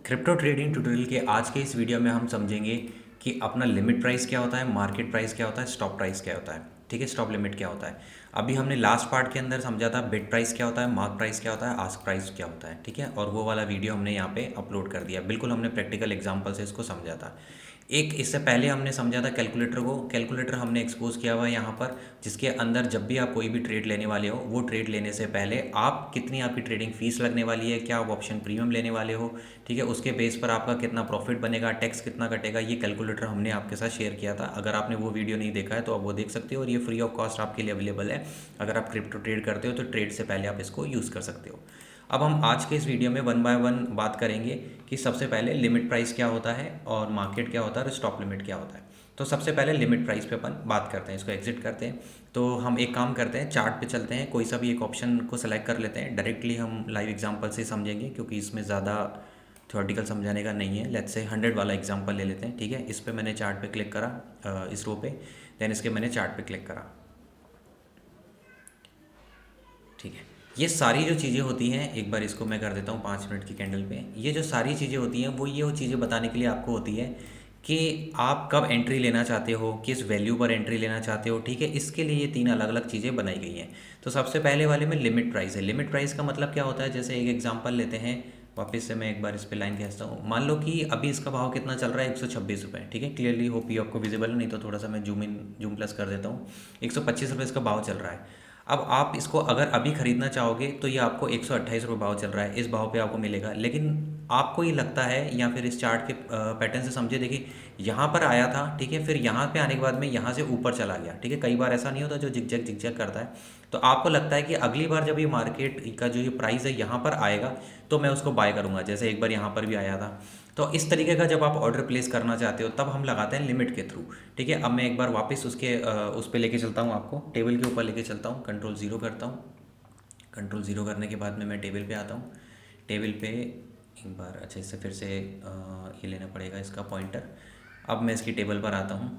Crypto trading tutorial के आज के इस वीडियो में हम समझेंगे कि अपना लिमिट प्राइस क्या होता है, मार्केट प्राइस क्या होता है, स्टॉप प्राइस क्या होता है। ठीक है, स्टॉप लिमिट क्या होता है। अभी हमने लास्ट पार्ट के अंदर समझा था बिड प्राइस क्या होता है, मार्क प्राइस क्या होता है, आस्क प्राइस क्या होता है। ठीक है, और वो वाला वीडियो हमने यहाँ पे अपलोड कर दिया। बिल्कुल हमने प्रैक्टिकल एग्जाम्पल से इसको समझा था। एक इससे पहले हमने समझा था कैलकुलेटर को। कैलकुलेटर हमने एक्सपोज किया हुआ है यहाँ पर, जिसके अंदर जब भी आप कोई भी ट्रेड लेने वाले हो, वो ट्रेड लेने से पहले आप कितनी आपकी ट्रेडिंग फीस लगने वाली है, क्या आप ऑप्शन प्रीमियम लेने वाले हो, ठीक है, उसके बेस पर आपका कितना प्रॉफिट बनेगा, टैक्स कितना कटेगा, ये कैलकुलेटर हमने आपके साथ शेयर किया था। अगर आपने वो वीडियो नहीं देखा है तो आप वो देख सकते हो, और ये फ्री ऑफ कॉस्ट आपके लिए अवेलेबल है। अगर आप क्रिप्टो ट्रेड करते हो तो ट्रेड से पहले आप इसको यूज़ कर सकते हो। अब हम आज के इस वीडियो में वन बाय वन बात करेंगे कि सबसे पहले लिमिट प्राइस क्या होता है और मार्केट क्या होता है और स्टॉप लिमिट क्या होता है। तो सबसे पहले लिमिट प्राइस पे अपन बात करते हैं, इसको एग्जिट करते हैं। तो हम एक काम करते हैं, चार्ट पे चलते हैं, कोई सा भी एक ऑप्शन को सेलेक्ट कर लेते हैं। डायरेक्टली हम लाइव एग्जांपल से समझेंगे क्योंकि इसमें ज़्यादा थ्योरेटिकल समझाने का नहीं है। लेट्स से 100 वाला एग्जांपल ले लेते हैं। ठीक है, इस पर मैंने चार्ट पे क्लिक करा, इस रो पे, देन इसके मैंने चार्ट पे क्लिक करा। ठीक है, ये सारी जो चीज़ें होती हैं, एक बार इसको मैं कर देता हूँ 5 मिनट की कैंडल पे। ये जो सारी चीज़ें होती हैं वो चीज़ें बताने के लिए आपको होती है कि आप कब एंट्री लेना चाहते हो, किस वैल्यू पर एंट्री लेना चाहते हो। ठीक है, इसके लिए ये 3 अलग अलग चीज़ें बनाई गई हैं। तो सबसे पहले वाले में लिमिट प्राइस है। लिमिट प्राइस का मतलब क्या होता है, जैसे एक एग्जांपल लेते हैं, वापस से मैं एक बार इस पे लाइन खींचता हूँ। मान लो कि अभी इसका भाव कितना चल रहा है, 126 रुपये। ठीक है, क्लियरली होप ये आपको विजिबल है, नहीं तो थोड़ा सा मैं जूम प्लस कर देता हूँ। 125 रुपये इसका भाव चल रहा है। अब आप इसको अगर अभी ख़रीदना चाहोगे तो ये आपको 128 रुपये भाव चल रहा है, इस भाव पे आपको मिलेगा। लेकिन आपको ये लगता है, या फिर इस चार्ट के पैटर्न से समझे, देखिए यहाँ पर आया था, ठीक है, फिर यहाँ पे आने के बाद में यहाँ से ऊपर चला गया। ठीक है, कई बार ऐसा नहीं होता जो जिगजैग करता है। तो आपको लगता है कि अगली बार जब ये मार्केट का जो ये प्राइस है यहाँ पर आएगा तो मैं उसको बाय करूँगा, जैसे एक बार यहाँ पर भी आया था। तो इस तरीके का जब आप ऑर्डर प्लेस करना चाहते हो तब हम लगाते हैं लिमिट के थ्रू। ठीक है, अब मैं एक बार वापस उस पर लेके चलता हूँ, आपको टेबल के ऊपर लेके चलता हूँ, कंट्रोल ज़ीरो करता हूँ। कंट्रोल ज़ीरो करने के बाद में मैं टेबल पे आता हूँ। टेबल पे एक बार अच्छे से फिर से ये लेना पड़ेगा इसका पॉइंटर। अब मैं इसकी टेबल पर आता हूँ।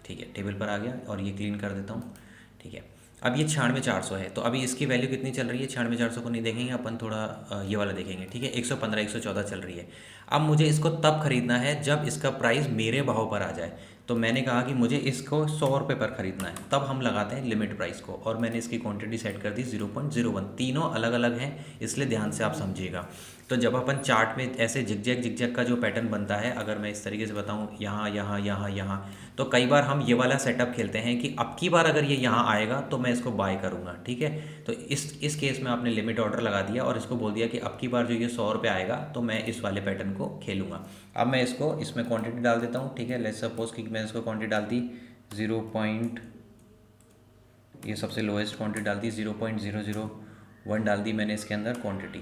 ठीक है, टेबल पर आ गया और ये क्लीन कर देता हूँ। ठीक है, अब ये 96,400 है, तो अभी इसकी वैल्यू कितनी चल रही है, 96,400 को नहीं देखेंगे अपन, थोड़ा ये वाला देखेंगे। ठीक है, 115 114 चल रही है। अब मुझे इसको तब खरीदना है जब इसका प्राइस मेरे भाव पर आ जाए। तो मैंने कहा कि मुझे इसको 100 रुपये पर ख़रीदना है, तब हम लगाते हैं लिमिट प्राइस को, और मैंने इसकी क्वांटिटी सेट कर दी 0.01। तीनों अलग अलग हैं, इसलिए ध्यान से आप समझिएगा। तो जब अपन चार्ट में ऐसे जिगजैग का जो पैटर्न बनता है, अगर मैं इस तरीके से बताऊं, यहाँ यहाँ यहाँ यहाँ, तो कई बार हम ये वाला सेटअप खेलते हैं कि अब की बार अगर ये यहाँ आएगा तो मैं इसको बाय करूँगा। ठीक है, तो इस केस में आपने लिमिट ऑर्डर लगा दिया और इसको बोल दिया कि अब की बार जो ये 100 रुपये आएगा तो मैं इस वाले पैटर्न को खेलूँगा। अब मैं इसको इसमें क्वांटिटी डाल देता हूँ। ठीक है, लेट्स सपोज कि मैं इसको क्वांटिटी डाल दी 0. ये सबसे लोएस्ट क्वांटिटी डाल दी, 0.001 डाल दी मैंने इसके अंदर क्वांटिटी।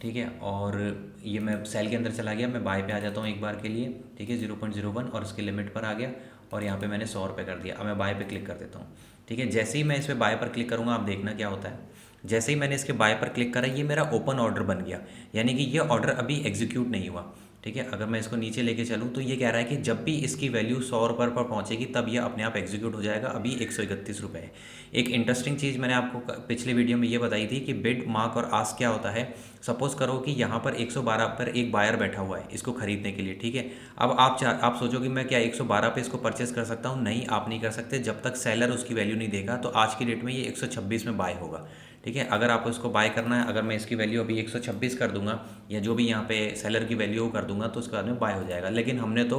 ठीक है, और ये मैं सेल के अंदर चला गया, मैं बाय पे आ जाता हूँ एक बार के लिए। ठीक है, 0.01 और इसके लिमिट पर आ गया, और यहाँ पे मैंने 100 रुपये कर दिया। अब मैं बाय पे क्लिक कर देता हूँ। ठीक है, जैसे ही मैं इस पर बाय पर क्लिक करूँगा, आप देखना क्या होता है। जैसे ही मैंने इसके बाय पर क्लिक करा, ये मेरा ओपन ऑर्डर बन गया, यानी कि ये ऑर्डर अभी एग्जीक्यूट नहीं हुआ। ठीक है, अगर मैं इसको नीचे लेके चलूँ तो ये कह रहा है कि जब भी इसकी वैल्यू 100 रुपये पर पहुँचेगी तब ये अपने आप एग्जीक्यूट हो जाएगा। अभी 131 रुपये है। एक इंटरेस्टिंग चीज़ मैंने आपको पिछले वीडियो में ये बताई थी कि बिड, मार्क और आस्क क्या होता है। सपोज़ करो कि यहाँ पर 112 पर एक बायर बैठा हुआ है इसको खरीदने के लिए। ठीक है, अब आप सोचोगे मैं क्या 112 पे इसको परचेस कर सकता हूँ? नहीं, आप नहीं कर सकते जब तक सेलर उसकी वैल्यू नहीं देगा। तो आज की डेट में ये 126 में बाय होगा। ठीक है, अगर आपको इसको बाय करना है, अगर मैं इसकी वैल्यू अभी 126 कर दूंगा, या जो भी यहाँ पे सेलर की वैल्यू कर दूंगा, तो उसके बाद में बाय हो जाएगा। लेकिन हमने तो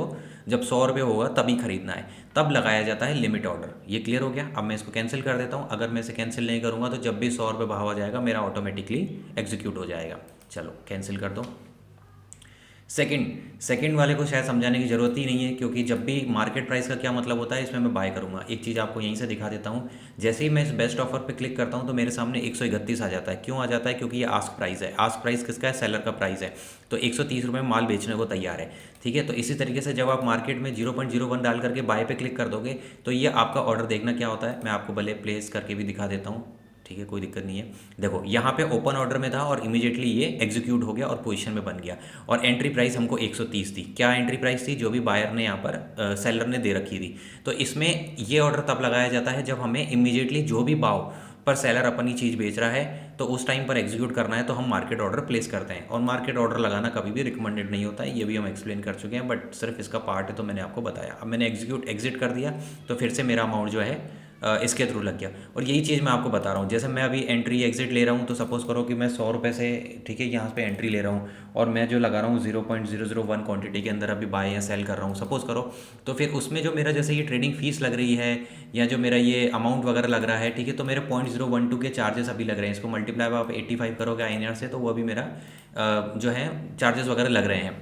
जब 100 रुपये होगा तभी खरीदना है, तब लगाया जाता है लिमिट ऑर्डर। ये क्लियर हो गया। अब मैं इसको कैंसिल कर देता हूँ। अगर मैं इसे कैंसिल नहीं करूँगा तो जब भी 100 रुपये भाव आ जाएगा मेरा ऑटोमेटिकली एग्जीक्यूट हो जाएगा। चलो कैंसिल कर दो। सेकंड वाले को शायद समझाने की ज़रूरत ही नहीं है, क्योंकि जब भी मार्केट प्राइस का क्या मतलब होता है इसमें मैं बाय करूँगा। एक चीज़ आपको यहीं से दिखा देता हूँ। जैसे ही मैं इस बेस्ट ऑफर पे क्लिक करता हूँ तो मेरे सामने 131 आ जाता है। क्यों आ जाता है? क्योंकि ये आस्क प्राइस है। आस्क प्राइस किसका है? सेलर का प्राइस है। तो 130 रुपये में माल बेचने को तैयार है। ठीक है, तो इसी तरीके से जब आप मार्केट में 0.01 डाल करके बाय पे क्लिक कर दोगे तो ये आपका ऑर्डर देखना क्या होता है, मैं आपको भले प्लेस करके भी दिखा देता हूँ। ठीक है, कोई दिक्कत नहीं है। देखो यहाँ पे ओपन ऑर्डर में था और इमीडिएटली ये एग्जीक्यूट हो गया और पोजीशन में बन गया। और एंट्री प्राइस हमको 130 थी। क्या एंट्री प्राइस थी? जो भी बायर ने यहाँ पर सेलर ने दे रखी थी। तो इसमें ये ऑर्डर तब लगाया जाता है जब हमें इमीडिएटली जो भी भाव पर सेलर अपनी चीज़ बेच रहा है तो उस टाइम पर एग्जीक्यूट करना है तो हम मार्केट ऑर्डर प्लेस करते हैं। और मार्केट ऑर्डर लगाना कभी भी रिकमेंडेड नहीं होता है, ये भी हम एक्सप्लेन कर चुके हैं, बट सिर्फ इसका पार्ट है तो मैंने आपको बताया। अब मैंने एग्जिट कर दिया तो फिर से मेरा अमाउंट जो है इसके थ्रू लग गया। और यही चीज़ मैं आपको बता रहा हूँ, जैसे मैं अभी एंट्री एग्जिट ले रहा हूँ, तो सपोज़ करो कि मैं 100 रुपये से, ठीक है, यहाँ पे एंट्री ले रहा हूँ और मैं जो लगा रहा हूँ 0.001 क्वांटिटी के अंदर अभी बाय या सेल कर रहा हूँ सपोज़ करो, तो फिर उसमें जो मेरा जैसे ये ट्रेडिंग फीस लग रही है या जो मेरा ये अमाउंट वगैरह लग रहा है, ठीक है, तो मेरे 0.012 के चार्जेस अभी लग रहे हैं। इसको मल्टीप्लाई आप 85 करोगे INR से, तो वो अभी मेरा जो है चार्जेस वगैरह लग रहे हैं।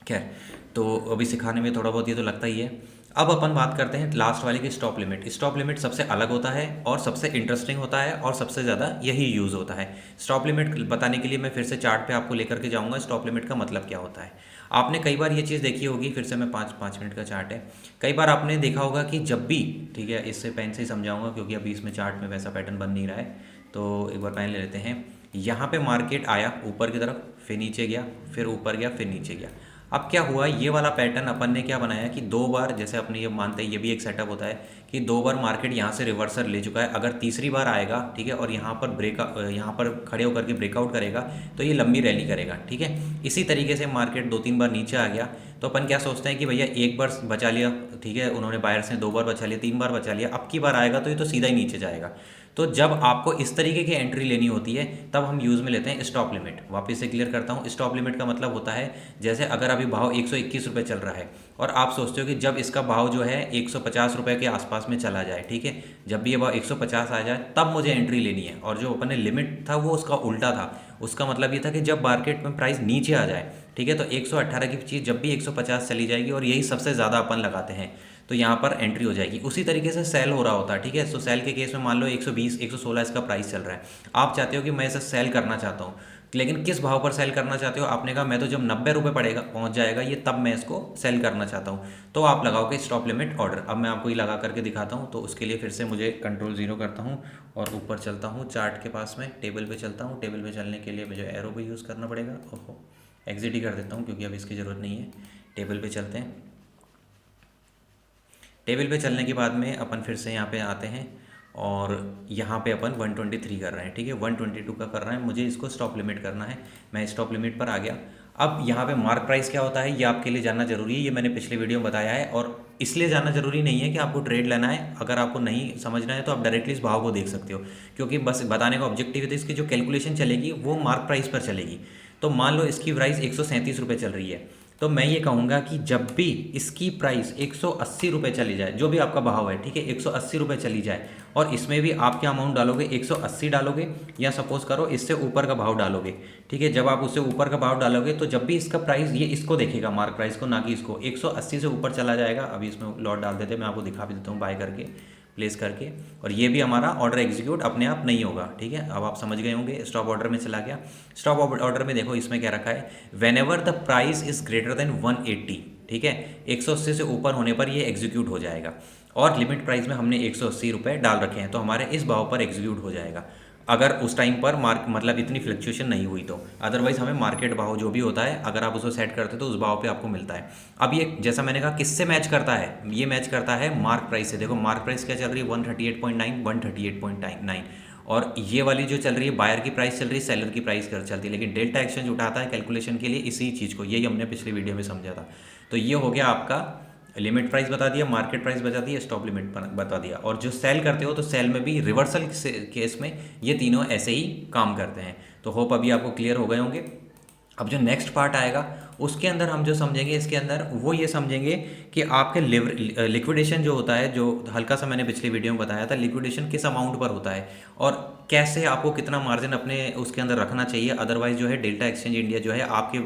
खैर, तो अभी सिखाने में थोड़ा बहुत ये तो लगता ही है। अब अपन बात करते हैं लास्ट वाले की स्टॉप लिमिट। स्टॉप लिमिट सबसे अलग होता है और सबसे इंटरेस्टिंग होता है और सबसे ज़्यादा यही यूज़ होता है। स्टॉप लिमिट बताने के लिए मैं फिर से चार्ट पे आपको लेकर के जाऊंगा, स्टॉप लिमिट का मतलब क्या होता है। आपने कई बार ये चीज़ देखी होगी, फिर से मैं 5 मिनट का चार्ट है, कई बार आपने देखा होगा कि जब भी, ठीक है, इससे पेन से ही समझाऊंगा क्योंकि अभी इसमें चार्ट में वैसा पैटर्न बन नहीं रहा है, तो एक बार पेन ले लेते हैं। यहाँ पे मार्केट आया ऊपर की तरफ, फिर नीचे गया, फिर ऊपर गया, फिर नीचे गया। अब क्या हुआ, ये वाला पैटर्न अपन ने क्या बनाया कि 2 बार, जैसे अपने ये मानते हैं ये भी एक सेटअप होता है कि 2 बार मार्केट यहाँ से रिवर्सल ले चुका है, अगर तीसरी बार आएगा, ठीक है, और यहाँ पर यहाँ पर खड़े होकर के ब्रेकआउट करेगा तो ये लंबी रैली करेगा, ठीक है। इसी तरीके से मार्केट 2-3 बार नीचे आ गया तो अपन क्या सोचते हैं कि भैया एक बार बचा लिया, ठीक है, उन्होंने बायर्स ने 2 बार बचा लिया, 3 बार बचा लिया, अब की बार आएगा तो ये तो सीधा ही नीचे जाएगा। तो जब आपको इस तरीके की एंट्री लेनी होती है तब हम यूज़ में लेते हैं स्टॉप लिमिट। वापस से क्लियर करता हूँ, स्टॉप लिमिट का मतलब होता है, जैसे अगर अभी भाव 121 रुपये चल रहा है और आप सोचते हो कि जब इसका भाव जो है 150 रुपये के आसपास में चला जाए, ठीक है, जब भी ये भाव 150 आ जाए तब मुझे एंट्री लेनी है। और जो अपन ने लिमिट था वो उसका उल्टा था, उसका मतलब ये था कि जब मार्केट में प्राइस नीचे आ जाए, ठीक है, तो 118 की चीज़ जब भी 150 चली जाएगी, और यही सबसे ज़्यादा अपन लगाते हैं, तो यहाँ पर एंट्री हो जाएगी। उसी तरीके से सेल हो रहा होता है, ठीक है। तो सेल के केस में मान लो 120 116 इसका प्राइस चल रहा है, आप चाहते हो कि मैं इसे सेल करना चाहता हूँ, लेकिन किस भाव पर सेल करना चाहते हो, आपने कहा मैं तो जब 90 रुपये पड़ेगा पहुँच जाएगा ये, तब मैं इसको सेल करना चाहता हूँ, तो आप लगाओगे स्टॉप लिमिट ऑर्डर। अब मैं आपको ये लगा करके दिखाता हूँ, तो उसके लिए फिर से मुझे Ctrl 0 करता हूँ और ऊपर चलता हूँ चार्ट के पास में, टेबल पे चलता हूँ। टेबल पे चलने के लिए मुझे एरो भी यूज़ करना पड़ेगा, ओहो, एग्जिट ही कर देता हूँ क्योंकि अब इसकी ज़रूरत नहीं है। टेबल पे चलते हैं। टेबल पे चलने के बाद में अपन फिर से यहाँ पे आते हैं और यहाँ पे अपन 123 कर रहे हैं, ठीक है, 122 का कर रहे हैं, मुझे इसको स्टॉप लिमिट करना है। मैं स्टॉप लिमिट पर आ गया। अब यहाँ पे मार्क प्राइस क्या होता है ये आपके लिए जानना जरूरी है, ये मैंने पिछले वीडियो में बताया है। और इसलिए जानना जरूरी नहीं है कि आपको ट्रेड लेना है, अगर आपको नहीं समझना है तो आप डायरेक्टली इस भाव को देख सकते हो, क्योंकि बस बताने का ऑब्जेक्टिव है, इसकी जो कैलकुलेशन चलेगी वो मार्क प्राइस पर चलेगी। तो मान लो इसकी प्राइस 137 रुपये चल रही है, तो मैं ये कहूँगा कि जब भी इसकी प्राइस 180 रुपये चली जाए, जो भी आपका भाव है, ठीक है, 180 रुपये चली जाए, और इसमें भी आप क्या अमाउंट डालोगे, 180 डालोगे या सपोज करो इससे ऊपर का भाव डालोगे, ठीक है। जब आप उससे ऊपर का भाव डालोगे तो जब भी इसका प्राइस, ये इसको देखेगा मार्क प्राइस को, ना कि इसको, 180 से ऊपर चला जाएगा। अभी इसमें लॉट डाल देते हैं, मैं आपको दिखा भी देता हूँ बाय करके, प्लेस करके, और ये भी हमारा ऑर्डर एग्जीक्यूट अपने आप नहीं होगा, ठीक है। अब आप समझ गए होंगे। स्टॉप ऑर्डर में चला गया। स्टॉप ऑर्डर में देखो इसमें क्या रखा है, when ever the price is greater than 180, ठीक है, 180 से ऊपर होने पर ये एग्जीक्यूट हो जाएगा। और लिमिट प्राइस में हमने 180 रुपये डाल रखे हैं, तो हमारे इस भाव पर एग्जीक्यूट हो जाएगा, अगर उस टाइम पर मतलब इतनी फ्लक्चुएशन नहीं हुई तो। अदरवाइज हमें मार्केट भाव जो भी होता है, अगर आप उसको सेट करते तो उस भाव पे आपको मिलता है। अब ये जैसा मैंने कहा किससे मैच करता है, ये मैच करता है मार्क प्राइस से। देखो मार्क प्राइस क्या चल रही है, 138.9, 138.9, और ये वाली जो चल रही है बायर की प्राइस चल रही है, सेलर की प्राइस चलती है। लेकिन डेल्टा एक्सचेंज उठाता है कैलकुलेशन के लिए इसी चीज़ को, यही हमने पिछली वीडियो में समझा था। तो ये हो गया आपका लिमिट प्राइस बता दिया, मार्केट प्राइस बता दिया, स्टॉप लिमिट बता दिया। और जो सेल करते हो तो सेल में भी रिवर्सल केस में ये तीनों ऐसे ही काम करते हैं। तो होप अभी आपको क्लियर हो गए होंगे। अब जो नेक्स्ट पार्ट आएगा उसके अंदर हम जो समझेंगे, इसके अंदर वो ये समझेंगे कि आपके लिक्विडेशन जो होता है, जो हल्का सा मैंने पिछली वीडियो में बताया था, लिक्विडेशन किस अमाउंट पर होता है और कैसे आपको कितना मार्जिन अपने उसके अंदर रखना चाहिए। अदरवाइज जो है डेल्टा एक्सचेंज इंडिया जो है आपके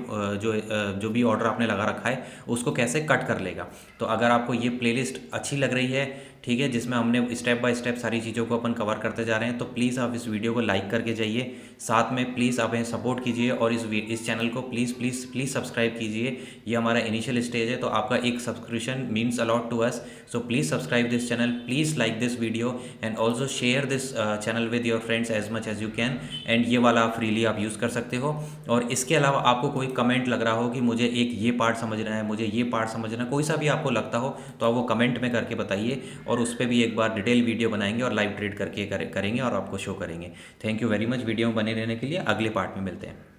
जो भी ऑर्डर आपने लगा रखा है उसको कैसे कट कर लेगा। तो अगर आपको ये प्लेलिस्ट अच्छी लग रही है, ठीक है, जिसमें हमने स्टेप बाय स्टेप सारी चीज़ों को अपन कवर करते जा रहे हैं, तो प्लीज़ आप इस वीडियो को लाइक करके जाइए, साथ में प्लीज़ आप सपोर्ट कीजिए और इस चैनल को प्लीज़ सब्सक्राइब कीजिए। ये हमारा इनिशियल स्टेज है, तो आपका एक subscription means a lot to us. So please subscribe this channel, please like this video and also share this channel with your friend friends as much as you can, and ये वाला freely आप use कर सकते हो। और इसके अलावा आपको कोई कमेंट लग रहा हो कि मुझे एक ये पार्ट समझना है, मुझे ये पार्ट समझना है, कोई सा भी आपको लगता हो तो आप वो कमेंट में करके बताइए, और उस पर भी एक बार डिटेल वीडियो बनाएंगे और लाइव ट्रेड करके करेंगे और आपको शो करेंगे। Thank you very much video में बने रहने के लिए। अगले पार्ट में मिलते हैं।